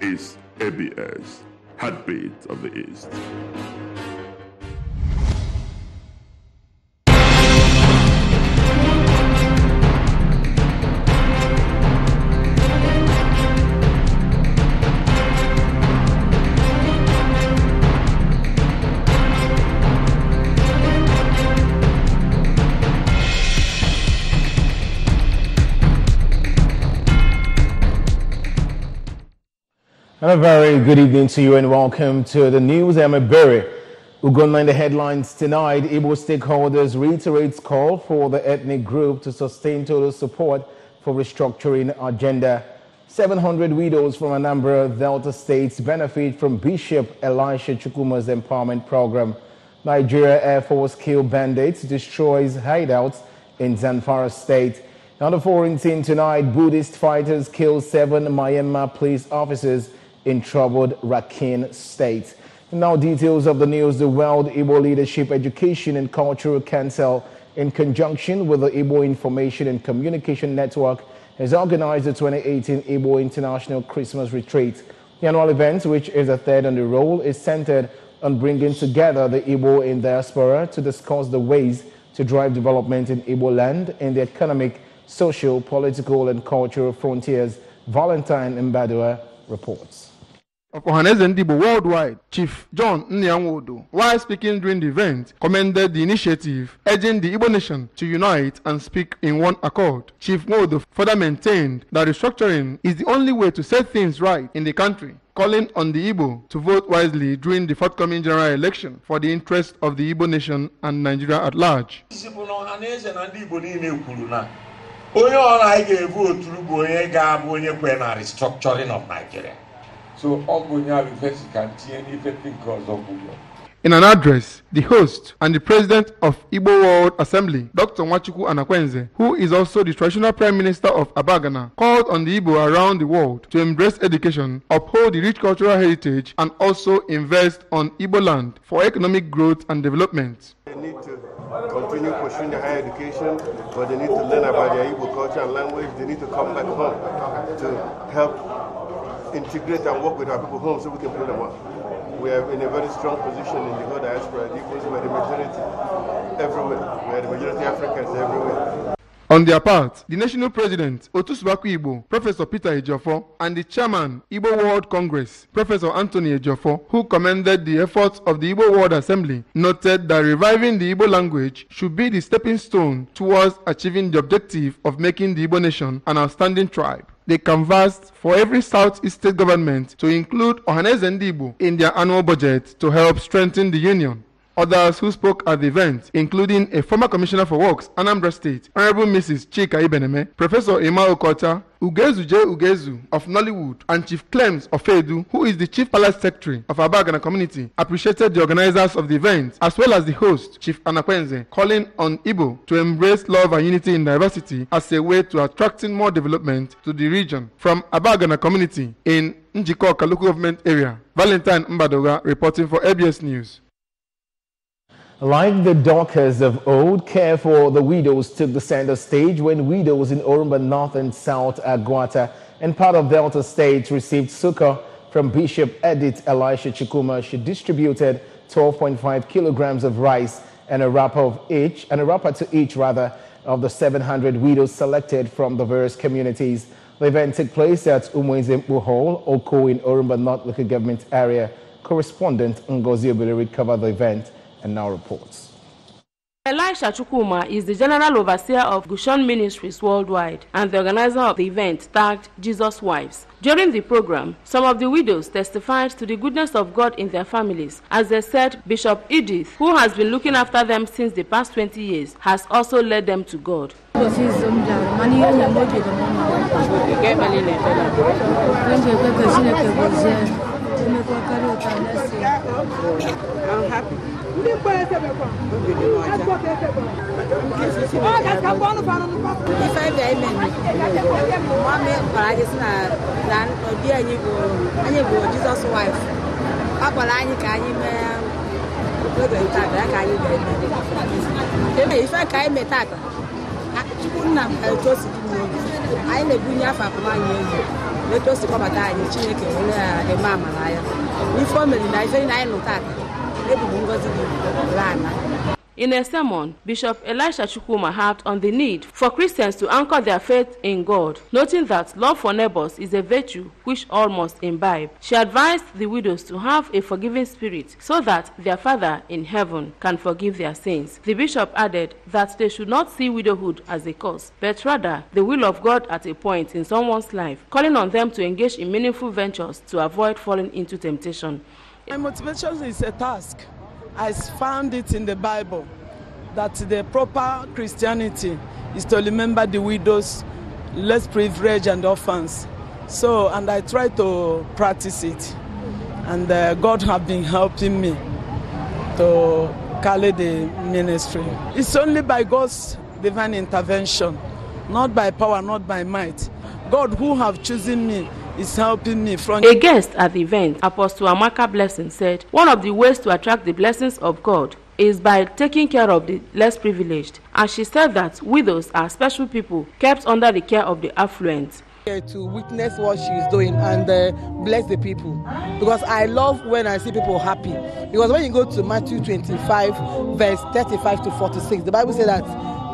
is ABS, Heartbeat of the East. And a very good evening to you and welcome to the news. I'm Anambra. We're going to line the headlines tonight. Igbo stakeholders reiterates call for the ethnic group to sustain total support for restructuring agenda. 700 widows from Anambra Delta states benefit from Bishop Elisha Chukwuma's empowerment program. Nigeria Air Force kill bandits, destroys hideouts in Zamfara state. On the foreign scene tonight, Buddhist fighters kill 7 Myanmar police officers in troubled Rakhine state. Now details of the news. The World Igbo Leadership Education and Cultural Council, in conjunction with the Igbo Information and Communication Network, has organized the 2018 Igbo International Christmas Retreat. The annual event, which is the third on the roll, is centered on bringing together the Igbo in diaspora to discuss the ways to drive development in Igbo land and the economic, social, political and cultural frontiers. Valentine Mbadua reports. Of Ohaneze Ndibo worldwide, Chief John Nyanwodo, while speaking during the event, commended the initiative, urging the Igbo nation to unite and speak in one accord. Chief Nwodo further maintained that restructuring is the only way to set things right in the country, calling on the Igbo to vote wisely during the forthcoming general election for the interest of the Igbo nation and Nigeria at large. Restructuring of Nigeria. So in an address, the host and the president of Igbo World Assembly, Dr. Nwachukwu Anakwenze, who is also the traditional prime minister of Abagana, called on the Igbo around the world to embrace education, uphold the rich cultural heritage, and also invest on Igbo land for economic growth and development. They need to continue pursuing the higher education, but they need to learn about their Igbo culture and language. They need to come back home to help integrate and work with our people home so we can pull them up. We are in a very strong position in the whole diaspora. The Igbos were the majority everywhere. We are the majority Africans everywhere. On their part, the national president, Otusubaku Igbo, Professor Peter Ejiofor, and the chairman, Igbo World Congress, Professor Anthony Ejiofor, who commended the efforts of the Igbo World Assembly, noted that reviving the Igbo language should be the stepping stone towards achieving the objective of making the Igbo nation an outstanding tribe. They canvassed for every Southeast state government to include Ohaneze Ndibo in their annual budget to help strengthen the union. Others who spoke at the event, including a former commissioner for works, Anambra State, Honorable Mrs. Chika Ibeneme, Professor Emma Okota, Ugezu J. Ugezu of Nollywood, and Chief Clems of Edu, who is the Chief Palace Secretary of Abagana community, appreciated the organizers of the event, as well as the host, Chief Anakwenze, calling on Igbo to embrace love and unity in diversity as a way to attracting more development to the region. From Abagana community in Njikoka local government area, Valentine Mbadoga reporting for ABS News. Like the Dockers of old, care for the widows took the center stage when widows in Orumba North and South Agwata and part of Delta State received succor from Bishop Edith Elisha Chukwuma. She distributed 12.5 kilograms of rice and a wrapper to each of the 700 widows selected from the various communities. The event took place at Umwezempu Hall, Oko in Orumba North local government area. Correspondent Ngozi Obiliri covered the event and now reports. Elisha Chukwuma is the General Overseer of Gushon Ministries worldwide and the organizer of the event tagged Jesus Wives. During the program, some of the widows testified to the goodness of God in their families. As they said, Bishop Edith, who has been looking after them since the past 20 years, has also led them to God. I'm happy. Jesus wife. Chukuna etosi n'obi. Anyị na-ebunye afa akụma anyị elu. Etosi kpọbata anyị Chineke were eme amara ya. Ife o mere na ife na anyị nụta ebubo ngozi gị lana. In a sermon, Bishop Elisha Chukwuma harped on the need for Christians to anchor their faith in God, noting that love for neighbors is a virtue which all must imbibe. She advised the widows to have a forgiving spirit so that their Father in heaven can forgive their sins. The bishop added that they should not see widowhood as a curse, but rather the will of God at a point in someone's life, calling on them to engage in meaningful ventures to avoid falling into temptation. My motivation is a task. I found it in the Bible that the proper Christianity is to remember the widows, less privileged and orphans. So, and I try to practice it. And God has been helping me to carry the ministry. It's only by God's divine intervention, not by power, not by might. God who have chosen me is helping me from. A guest at the event, Apostle Amaka Blessing, said one of the ways to attract the blessings of God is by taking care of the less privileged. And she said that widows are special people kept under the care of the affluent. To witness what she is doing and bless the people, because I love when I see people happy. Because when you go to Matthew 25 verse 35 to 46, the Bible says that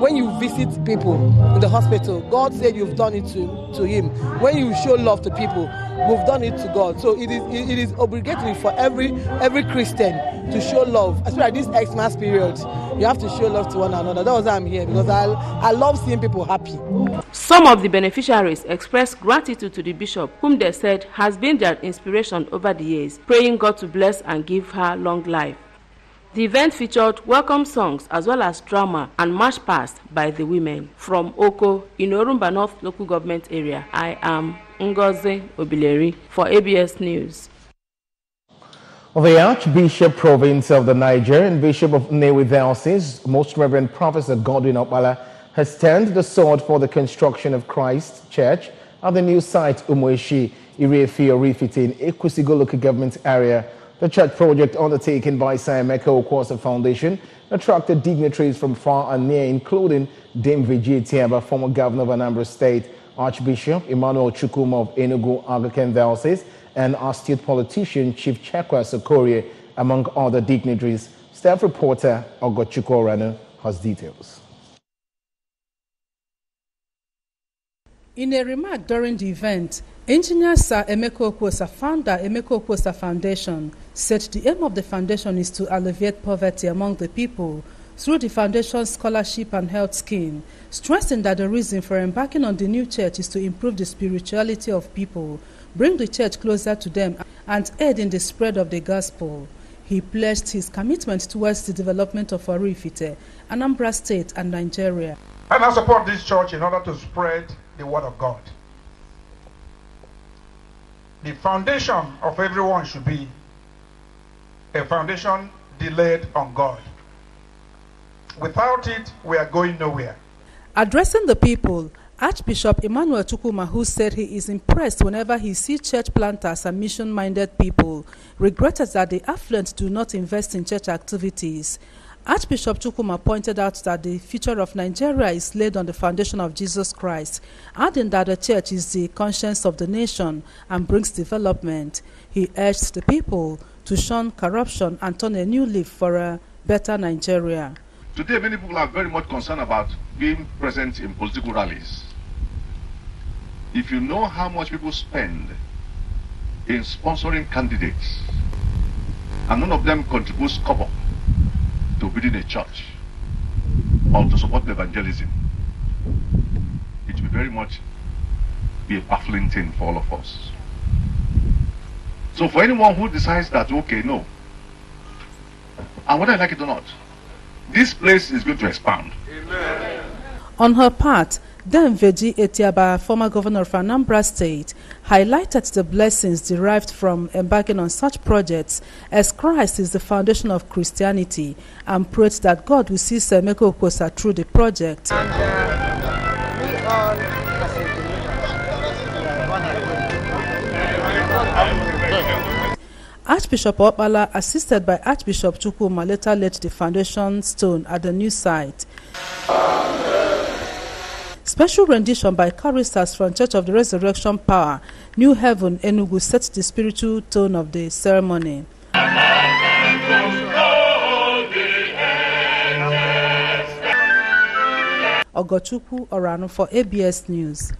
when you visit people in the hospital, God said you've done it to him. When you show love to people, we've done it to God. So it is obligatory for every Christian to show love, especially this Xmas period. You have to show love to one another. That was why I'm here, because I love seeing people happy. Some of the beneficiaries expressed gratitude to the bishop, whom they said has been their inspiration over the years, praying God to bless and give her long life. The event featured welcome songs as well as drama and march past by the women. From Oko in Orumba North Local Government Area, I am Ngozi Obileri for ABS News. The Archbishop Province of the Niger and Bishop of Nnewi Diocese, Most Reverend Professor Godwin Okpala, has turned the sword for the construction of Christ Church at the new site Umueshi, Irefi Orifite in Ekwusigo Local Government Area. The church project undertaken by Sir Emeka Okwuosa Foundation attracted dignitaries from far and near, including Dame Vijay Tiaba, former governor of Anambra State, Archbishop Emmanuel Chukwuma of Enugu Anglican Diocese, and astute politician Chief Chekwa Sokorie, among other dignitaries. Staff reporter Ogochukwu Orano has details. In a remark during the event, Engineer Sir Emeka Okwuosa, founder Emeka Okwuosa Foundation, said the aim of the foundation is to alleviate poverty among the people through the foundation's scholarship and health scheme, stressing that the reason for embarking on the new church is to improve the spirituality of people, bring the church closer to them, and aid in the spread of the gospel. He pledged his commitment towards the development of Orifite, Anambra State, and Nigeria. And I support this church in order to spread the word of God. The foundation of everyone should be a foundation delayed on God. Without it, we are going nowhere. Addressing the people, Archbishop Emmanuel Chukwuma, who said he is impressed whenever he sees church planters and mission-minded people, regretted that the affluent do not invest in church activities. Archbishop Chukwuma pointed out that the future of Nigeria is laid on the foundation of Jesus Christ, adding that the church is the conscience of the nation and brings development. He urged the people to shun corruption and turn a new leaf for a better Nigeria. Today, many people are very much concerned about being present in political rallies. If you know how much people spend in sponsoring candidates, and none of them contributes kobo to building a church or to support evangelism, it will very much be a baffling thing for all of us. So for anyone who decides that, okay, no, and whether I like it or not, this place is going to expand. Amen. On her part, Dame Vijay Tiaba, former governor of Anambra State, highlighted the blessings derived from embarking on such projects, as Christ is the foundation of Christianity, and prayed that God will see Sir Emeka Okwuosa through the project. And we all, as a Archbishop Okpala, assisted by Archbishop Chukwuma, later laid the foundation stone at the new site. Special rendition by choristers from Church of the Resurrection Power, New Heaven, Enugu sets the spiritual tone of the ceremony. Ogochukwu Orano for ABS News.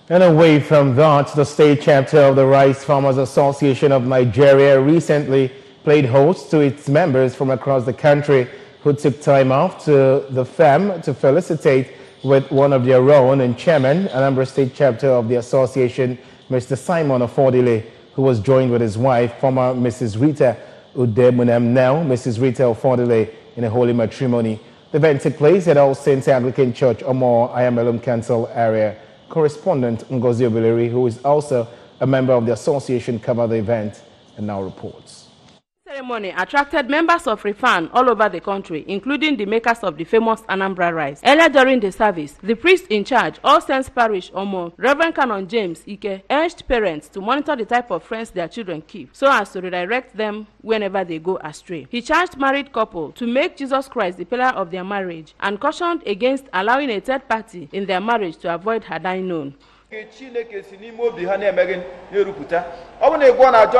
And away from that, the state chapter of the Rice Farmers Association of Nigeria recently played host to its members from across the country who took time off to the farm to felicitate with one of their own and chairman, Anambra State chapter of the association, Mr. Simon Ofodile, who was joined with his wife, former Mrs. Rita Udebunam, now Mrs. Rita Ofodile, in a holy matrimony. The event took place at All Saints Anglican Church, Omo, Ayamelum Council area. Correspondent Ngozi Obileri, who is also a member of the association, covered the event and now reports. The ceremony attracted members of Refan all over the country, including the makers of the famous Anambra rice. Earlier during the service, the priest in charge, All Saints Parish, Omo, Reverend Canon James Ike, urged parents to monitor the type of friends their children keep, so as to redirect them whenever they go astray. He charged married couple to make Jesus Christ the pillar of their marriage and cautioned against allowing a third party in their marriage to avoid her dying known. John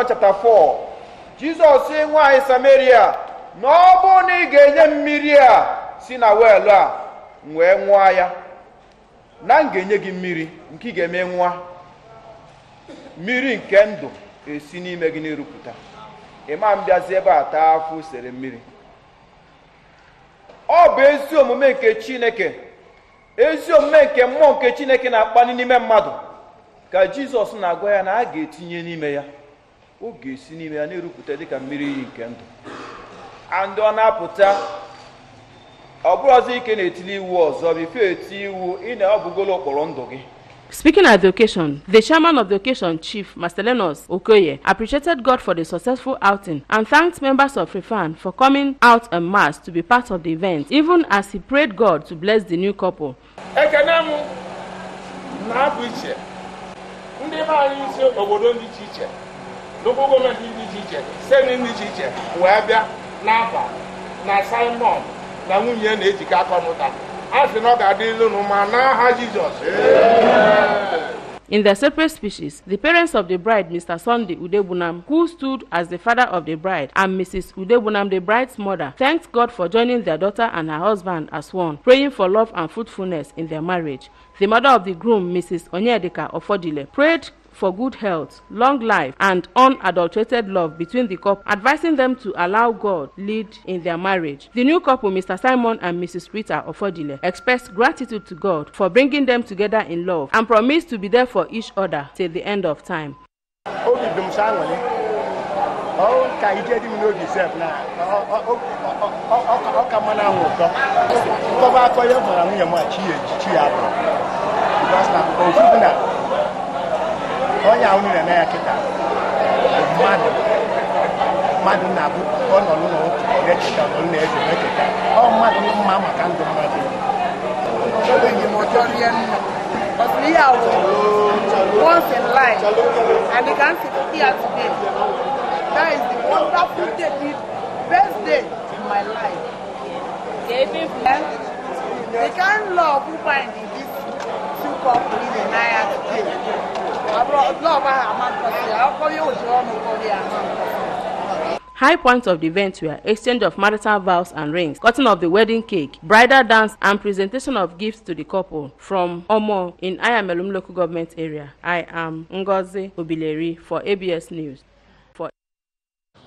chapter 4. Jesus saying, why Samaria? Nobody gave Miria, Sina Wella, Mwaya. Nangenye Miri, Nkige Menwa Miri Kendo, a Sini Megini Ruputa. Imam Biazeba Tafu Sere Miri. Oh, Besio Mumeke Chineke. Ezio Menke Monke Chineke na Panime Madu. Ka Jesus Nagoya na Getinye Nimeya. Oge si n'ime ya na-erupụta dịka mmiri iyi nke ndụ. And ọ na-apụta ọ bụrụ ọzọ ike na-etili iwu ọzọ bifo eti iwu ị na ọbụgolo okporo ndụ gị. Speaking at the occasion, the chairman of the occasion, Chief Marcellinus Okoye, appreciated God for the successful outing and thanked members of Refan for coming out en masse to be part of the event, even as he prayed God to bless the new couple. Ekenemu na-abụ iche ndị be anyị isi obodo ndị iche iche local government dị iche sending dị iche wee bịa n'afa na Simon na nwunye na-ejikọ aka ọnụta asị na ọ ga-adị ilu ma n'aha Jizọs. In their separate speeches, the parents of the bride, Mr. Sunday Udebunam, who stood as the father of the bride, and Mrs. Udebunam, the bride's mother, thanked God for joining their daughter and her husband as one, praying for love and fruitfulness in their marriage. The mother of the groom, Mrs. Onyedika Ofodile, prayed for good health, long life, and unadulterated love between the couple, advising them to allow God lead in their marriage. The new couple, Mr. Simon and Mrs. Rita Ofodile, expressed gratitude to God for bringing them together in love and promised to be there for each other till the end of time. Onya unu na ya kita madu na bu ono lu no ya kita no na eje na kita o madu no mama kan do madu so when you motorian but we are once in life and you can see here today. That is the wonderful day, the best day in my life. The kind of love we find in this two couples in the night today. High points of the event were exchange of marital vows and rings, cutting of the wedding cake, bridal dance, and presentation of gifts to the couple. From Omo in Ayamelum local government area, I am Ngozi Obileri for ABS News. Well,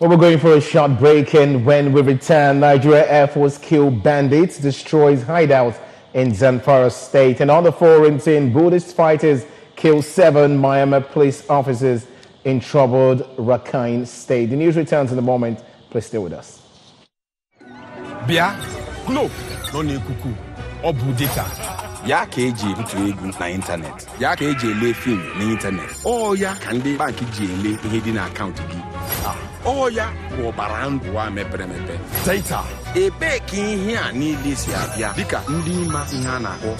we're going for a short break, and when we return, Nigeria Air Force killed bandits, destroys hideouts in Zamfara State, and on the foreign Buddhist fighters killed 7 Myanmar police officers in troubled Rakhine State. The news returns in a moment. Please stay with us. Bia, Glo, no need cuckoo, or data. Ya KG into na internet. Ya KG lay film na internet. Oh ya can they bank lay hidden account gi. Oh ya wo barangu wa meperemepe. Data. Ebe ki here ni this ya dika ndi ma ihe na ko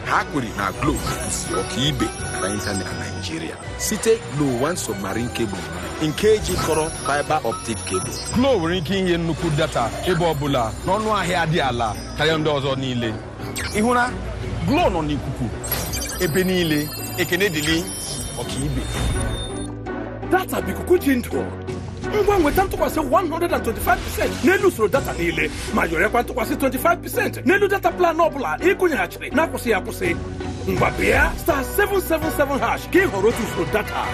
ha kwuri na Glo si okibe na internet na Nigeria. Site Glo one submarine cable in KG koro fiber optic cable. Glo nwere ike ihe nnukwu data ebe ọbụla n'ọnụ ahịa dị ala karịa ndị ọzọ niile. Ihuna, glow no n'ikuku. Ebe niile, ekene dili, ọkaibe. Data bikuku jinto. Ngwa nweta ntụkwasị 125% n'elu usoro data niile ma yorekwa ntụkwasị 25% n'elu data plan ọbụla ịkụnyeghachiri na-akwụsị ya akwụsị. Ngwa bịa star 777 hash ka ị họrọ otu usoro data.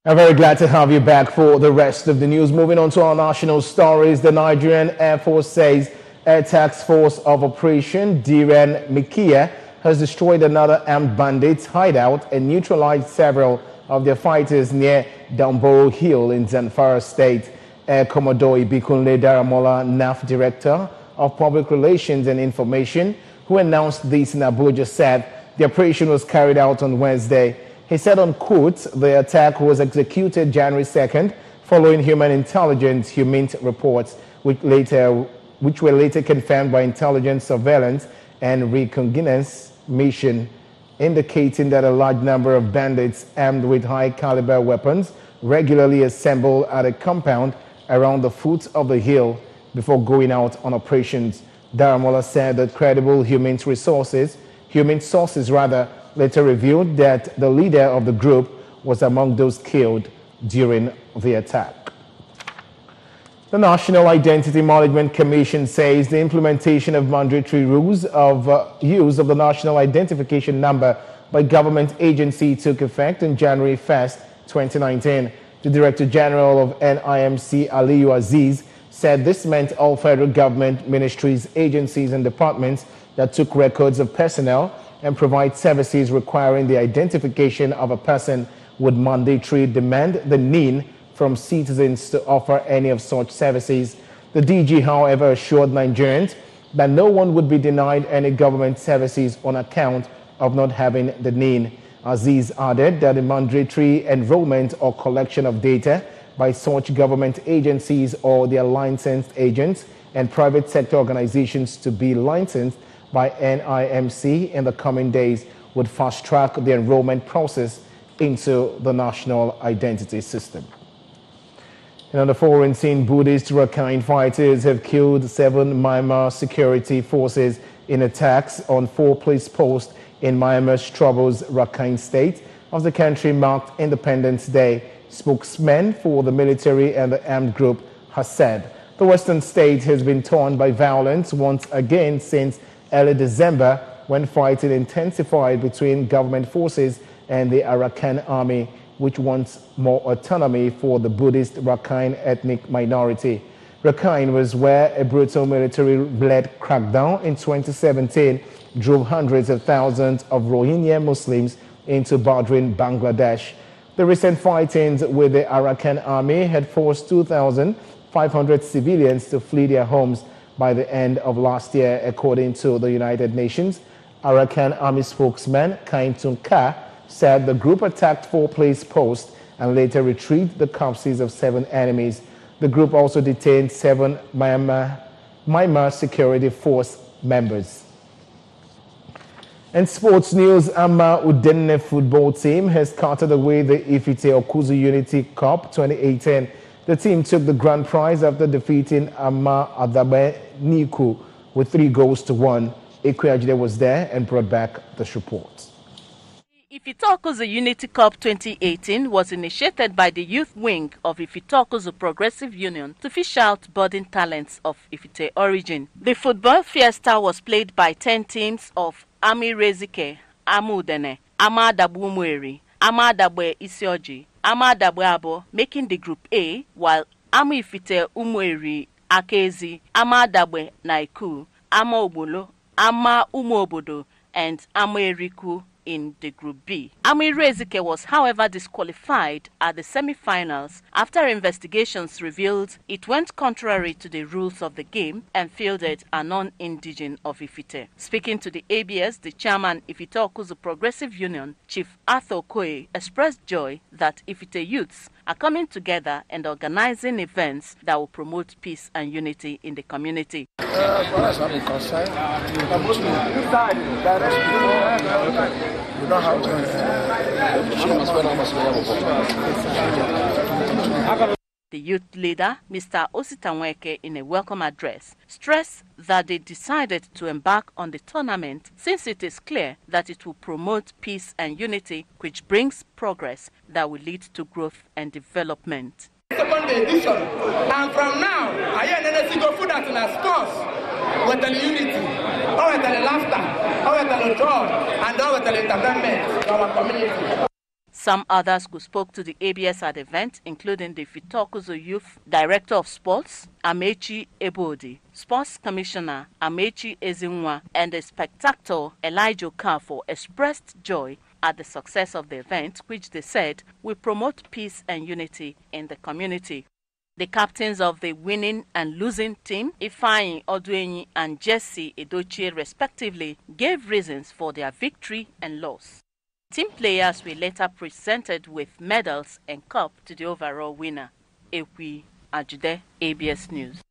I'm very glad to have you back for the rest of the news. Moving on to our national stories, the Nigerian Air Force says Air Task Force of Operation Diren Mikia has destroyed another armed bandits hideout and neutralized several of their fighters near Damboro Hill in Zamfara State. Air Commodore Ibikunle Daramola, NAF Director of Public Relations and Information, who announced this in Abuja, said the operation was carried out on Wednesday. He said on quote, the attack was executed January 2nd following human intelligence reports, which were later confirmed by intelligence surveillance and reconnaissance mission, indicating that a large number of bandits armed with high-caliber weapons regularly assemble at a compound around the foot of the hill before going out on operations. Daramola said that credible human sources later revealed that the leader of the group was among those killed during the attack. The National Identity Management Commission says the implementation of mandatory rules of use of the National Identification Number by government agency took effect on January 1st, 2019. The Director General of NIMC, Aliyu Aziz, said this meant all federal government ministries, agencies and departments that took records of personnel and provide services requiring the identification of a person would mandatorily demand the NIN from citizens to offer any of such services. The DG, however, assured Nigerians that no one would be denied any government services on account of not having the NIN. Aziz added that the mandatory enrollment or collection of data by such government agencies or their licensed agents and private sector organizations to be licensed by NIMC in the coming days would fast-track the enrollment process into the national identity system. And on the foreign scene, Buddhist Rakhine fighters have killed 7 Myanmar security forces in attacks on 4 police posts in Myanmar's troubled Rakhine state as the country marked Independence Day. Spokesman for the military and the armed group has said the western state has been torn by violence once again since early December, when fighting intensified between government forces and the Arakan army, which wants more autonomy for the Buddhist Rakhine ethnic minority. Rakhine was where a brutal military-led crackdown in 2017 drove hundreds of thousands of Rohingya Muslims into bordering Bangladesh. The recent fightings with the Arakan army had forced 2,500 civilians to flee their homes by the end of last year, according to the United Nations. Arakan Army spokesman Kain Tunka said the group attacked 4 police posts and later retrieved the corpses of 7 enemies. The group also detained 7 Myanmar Security Force members. In sports news, Amma Udenne football team has carted away the Ifite Okuzu Unity Cup 2018. The team took the grand prize after defeating Amma Adabe Niku with 3-1. Ekwajide was there and brought back this report. Ifite-Okuzu Unity Cup 2018 was initiated by the youth wing of Ifite-Okuzu Progressive Union to fish out budding talents of Ifite origin. The football fiesta was played by 10 teams of Ami Rezike, Amma Udenne, Amma Adabu Umueri, Amma Adabe Isioji, Amma Adabe Abo making the Group A, while Amma Ifite Umueri Akezi, Amma Adabe Naiku, Amma Obolo, Amma Umuobodo, and Amma Eriku in the Group B. Amirezike was, however, disqualified at the semi-finals after investigations revealed it went contrary to the rules of the game and fielded a non-indigene of Ifite. Speaking to the ABS, the chairman Ifite Okuzu Progressive Union, Chief Arthur Okoye, expressed joy that Ifite youths are coming together and organizing events that will promote peace and unity in the community. For us, I'm concerned. We don't have The youth leader, Mr. Ositanweke, in a welcome address, stressed that they decided to embark on the tournament since it is clear that it will promote peace and unity, which brings progress that will lead to growth and development. Second edition, and from now, I hear go food at the sports with the unity, or with the laughter, or with the joy, and or with the entertainment to our community. Some others who spoke to the ABS at the event, including the Ifite Okuzu Youth Director of Sports, Amechi Ebodi, Sports Commissioner Amechi Ezinwa, and the spectator Elijah Okafo, expressed joy at the success of the event, which they said will promote peace and unity in the community. The captains of the winning and losing team, Ifeanyi Oduenyi and Jesse Edochie respectively, gave reasons for their victory and loss. Team players were later presented with medals and cup to the overall winner. Ekwi Ajude, ABS News.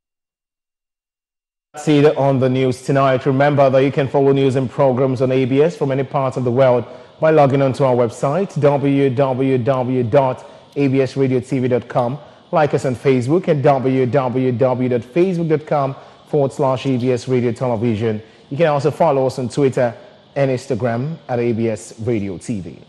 See it on the news tonight. Remember that you can follow news and programs on ABS from any part of the world by logging onto our website, www.absradiotv.com. Like us on Facebook at www.facebook.com/ABS Radio Television. You can also follow us on Twitter and Instagram at ABS Radio TV.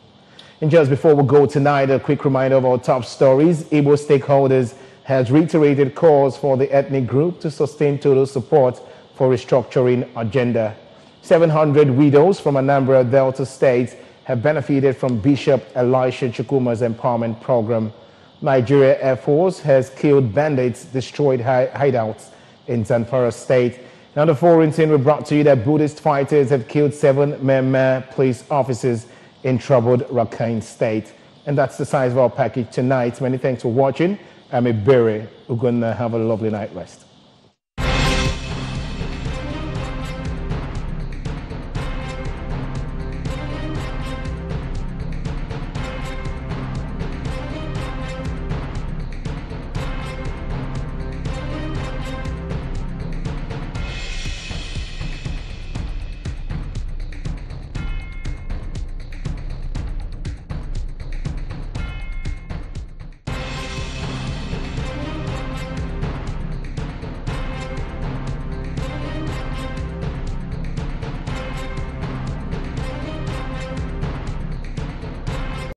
And just before we go tonight, a quick reminder of our top stories. Igbo stakeholders has reiterated calls for the ethnic group to sustain total support for restructuring agenda. 700 widows from Anambra Delta State have benefited from Bishop Elisha Chukwuma's empowerment program. Nigeria Air Force has killed bandits, destroyed hideouts in Zamfara State. Now, the foreign scene, we brought to you that Buddhist fighters have killed 7 Myanmar police officers in troubled Rakhine State. And that's the size of our package tonight. Many thanks for watching. I'm Ebere. We're going to have a lovely night rest.